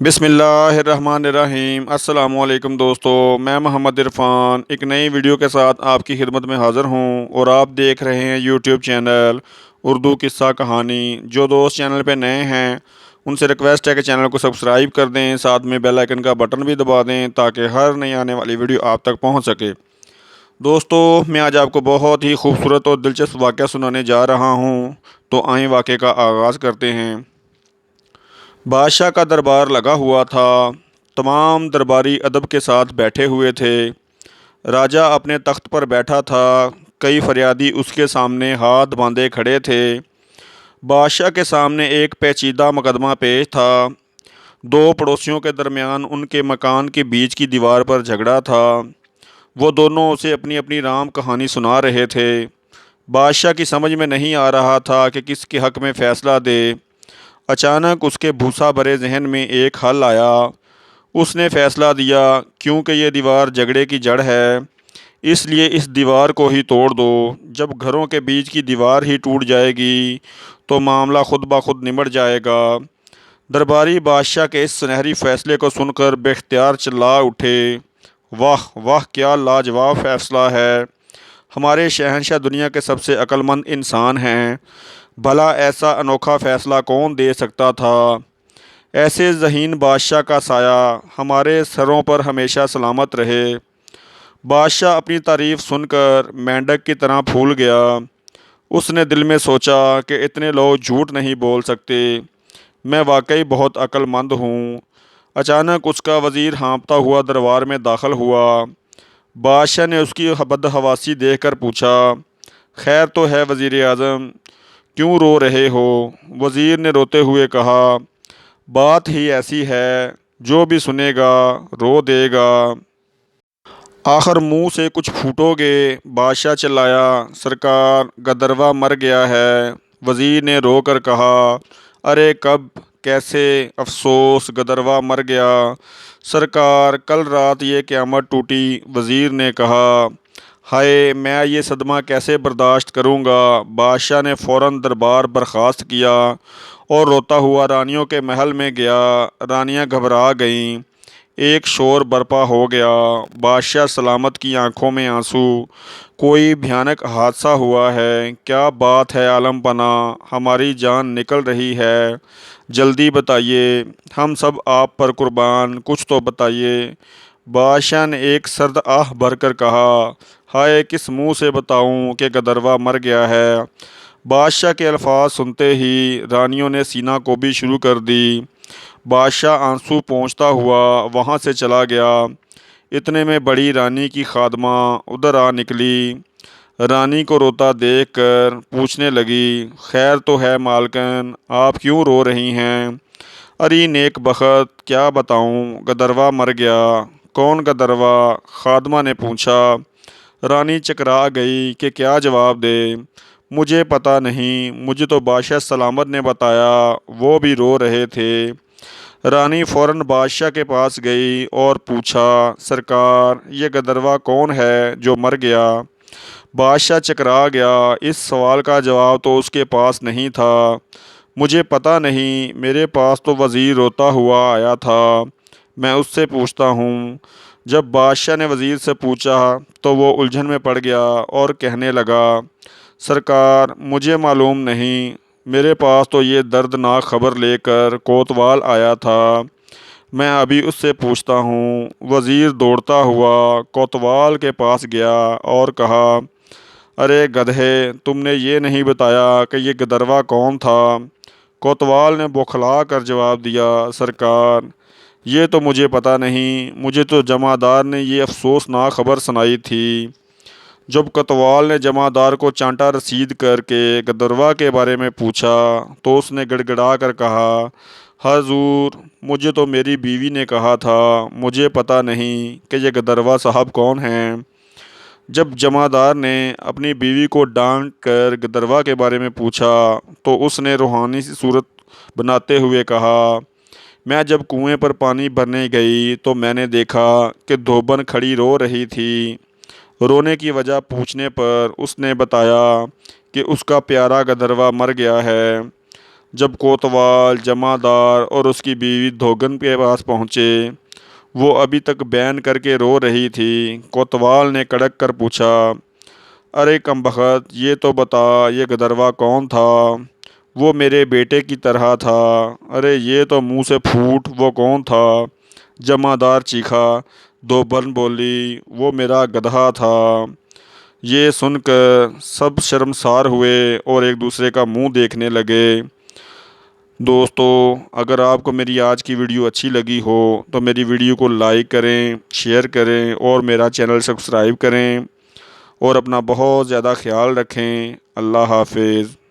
بسم اللہ الرحمن الرحیم۔ السلام علیکم دوستو، میں محمد عرفان ایک نئی ویڈیو کے ساتھ آپ کی خدمت میں حاضر ہوں اور آپ دیکھ رہے ہیں یوٹیوب چینل اردو قصہ کہانی۔ جو دوست چینل پہ نئے ہیں ان سے ریکویسٹ ہے کہ چینل کو سبسکرائب کر دیں، ساتھ میں بیل آئیکن کا بٹن بھی دبا دیں تاکہ ہر نئی آنے والی ویڈیو آپ تک پہنچ سکے۔ دوستو، میں آج آپ کو بہت ہی خوبصورت اور دلچسپ واقعہ سنانے جا رہا ہوں، تو آئیں واقعے کا آغاز کرتے ہیں۔ بادشاہ کا دربار لگا ہوا تھا، تمام درباری ادب کے ساتھ بیٹھے ہوئے تھے۔ راجہ اپنے تخت پر بیٹھا تھا، کئی فریادی اس کے سامنے ہاتھ باندھے کھڑے تھے۔ بادشاہ کے سامنے ایک پیچیدہ مقدمہ پیش تھا۔ دو پڑوسیوں کے درمیان ان کے مکان کے بیچ کی دیوار پر جھگڑا تھا۔ وہ دونوں اسے اپنی اپنی رام کہانی سنا رہے تھے۔ بادشاہ کی سمجھ میں نہیں آ رہا تھا کہ کس کے حق میں فیصلہ دے۔ اچانک اس کے بھوسا بھرے ذہن میں ایک حل آیا۔ اس نے فیصلہ دیا، کیونکہ یہ دیوار جھگڑے کی جڑ ہے، اس لیے اس دیوار کو ہی توڑ دو۔ جب گھروں کے بیچ کی دیوار ہی ٹوٹ جائے گی تو معاملہ خود بخود نمٹ جائے گا۔ درباری بادشاہ کے اس سنہری فیصلے کو سن کر بے اختیار چلا اٹھے۔ واہ واہ، کیا لاجواب فیصلہ ہے! ہمارے شہنشاہ دنیا کے سب سے عقل مند انسان ہیں، بھلا ایسا انوکھا فیصلہ کون دے سکتا تھا؟ ایسے ذہین بادشاہ کا سایہ ہمارے سروں پر ہمیشہ سلامت رہے۔ بادشاہ اپنی تعریف سن کر مینڈک کی طرح پھول گیا۔ اس نے دل میں سوچا کہ اتنے لوگ جھوٹ نہیں بول سکتے، میں واقعی بہت عقل مند ہوں۔ اچانک اس کا وزیر ہانپتا ہوا دربار میں داخل ہوا۔ بادشاہ نے اس کی بدحواسی دیکھ کر پوچھا، خیر تو ہے وزیر اعظم، کیوں رو رہے ہو؟ وزیر نے روتے ہوئے کہا، بات ہی ایسی ہے، جو بھی سنے گا رو دے گا۔ آخر منہ سے کچھ پھوٹو گے؟ بادشاہ چلایا، سرکار گدروا مر گیا ہے۔ وزیر نے رو کر کہا، ارے کب، کیسے؟ افسوس، گدروا مر گیا سرکار، کل رات یہ قیامت ٹوٹی۔ وزیر نے کہا، ہائے، میں یہ صدمہ کیسے برداشت کروں گا؟ بادشاہ نے فوراً دربار برخاست کیا اور روتا ہوا رانیوں کے محل میں گیا۔ رانیاں گھبرا گئیں، ایک شور برپا ہو گیا۔ بادشاہ سلامت کی آنکھوں میں آنسو، کوئی بھیانک حادثہ ہوا ہے؟ کیا بات ہے عالم پناہ، ہماری جان نکل رہی ہے، جلدی بتائیے، ہم سب آپ پر قربان، کچھ تو بتائیے۔ بادشاہ نے ایک سرد آہ بھر کر کہا، ہائے، کس منہ سے بتاؤں کہ گدروا مر گیا ہے؟ بادشاہ کے الفاظ سنتے ہی رانیوں نے سینہ کوبی شروع کر دی۔ بادشاہ آنسو پونچھتا ہوا وہاں سے چلا گیا۔ اتنے میں بڑی رانی کی خادمہ ادھر آ نکلی۔ رانی کو روتا دیکھ کر پوچھنے لگی، خیر تو ہے مالکن، آپ کیوں رو رہی ہیں؟ اری نیک بخت، کیا بتاؤں، گدروا مر گیا۔ کون گدروا؟ خادمہ نے پوچھا۔ رانی چکرا گئی کہ کیا جواب دے۔ مجھے پتہ نہیں، مجھے تو بادشاہ سلامت نے بتایا، وہ بھی رو رہے تھے۔ رانی فوراً بادشاہ کے پاس گئی اور پوچھا، سرکار یہ گدروا کون ہے جو مر گیا؟ بادشاہ چکرا گیا، اس سوال کا جواب تو اس کے پاس نہیں تھا۔ مجھے پتہ نہیں، میرے پاس تو وزیر روتا ہوا آیا تھا، میں اس سے پوچھتا ہوں۔ جب بادشاہ نے وزیر سے پوچھا تو وہ الجھن میں پڑ گیا اور کہنے لگا، سرکار مجھے معلوم نہیں، میرے پاس تو یہ دردناک خبر لے کر کوتوال آیا تھا، میں ابھی اس سے پوچھتا ہوں۔ وزیر دوڑتا ہوا کوتوال کے پاس گیا اور کہا، ارے گدھے، تم نے یہ نہیں بتایا کہ یہ گدروا کون تھا؟ کوتوال نے بوکھلا کر جواب دیا، سرکار یہ تو مجھے پتہ نہیں، مجھے تو جمعدار نے یہ افسوسناک خبر سنائی تھی۔ جب کوتوال نے جمعدار کو چانٹا رسید کر کے گدروا کے بارے میں پوچھا تو اس نے گڑ گڑا کر کہا، حضور مجھے تو میری بیوی نے کہا تھا، مجھے پتہ نہیں کہ یہ گدروا صاحب کون ہیں۔ جب جمعدار نے اپنی بیوی کو ڈانٹ کر گدروا کے بارے میں پوچھا تو اس نے روحانی سی صورت بناتے ہوئے کہا، میں جب کنویں پر پانی بھرنے گئی تو میں نے دیکھا کہ دھوبن کھڑی رو رہی تھی۔ رونے کی وجہ پوچھنے پر اس نے بتایا کہ اس کا پیارا گدروا مر گیا ہے۔ جب کوتوال جمعدار اور اس کی بیوی دھوگن کے پاس پہنچے، وہ ابھی تک بین کر کے رو رہی تھی۔ کوتوال نے کڑک کر پوچھا، ارے کمبخت، یہ تو بتا یہ گدروا کون تھا؟ وہ میرے بیٹے کی طرح تھا۔ ارے یہ تو منہ سے پھوٹ، وہ کون تھا؟ جمعدار چیخا۔ دھوبن بولی، وہ میرا گدھا تھا۔ یہ سن کر سب شرمسار ہوئے اور ایک دوسرے کا منہ دیکھنے لگے۔ دوستو، اگر آپ کو میری آج کی ویڈیو اچھی لگی ہو تو میری ویڈیو کو لائک کریں، شیئر کریں اور میرا چینل سبسکرائب کریں، اور اپنا بہت زیادہ خیال رکھیں۔ اللہ حافظ۔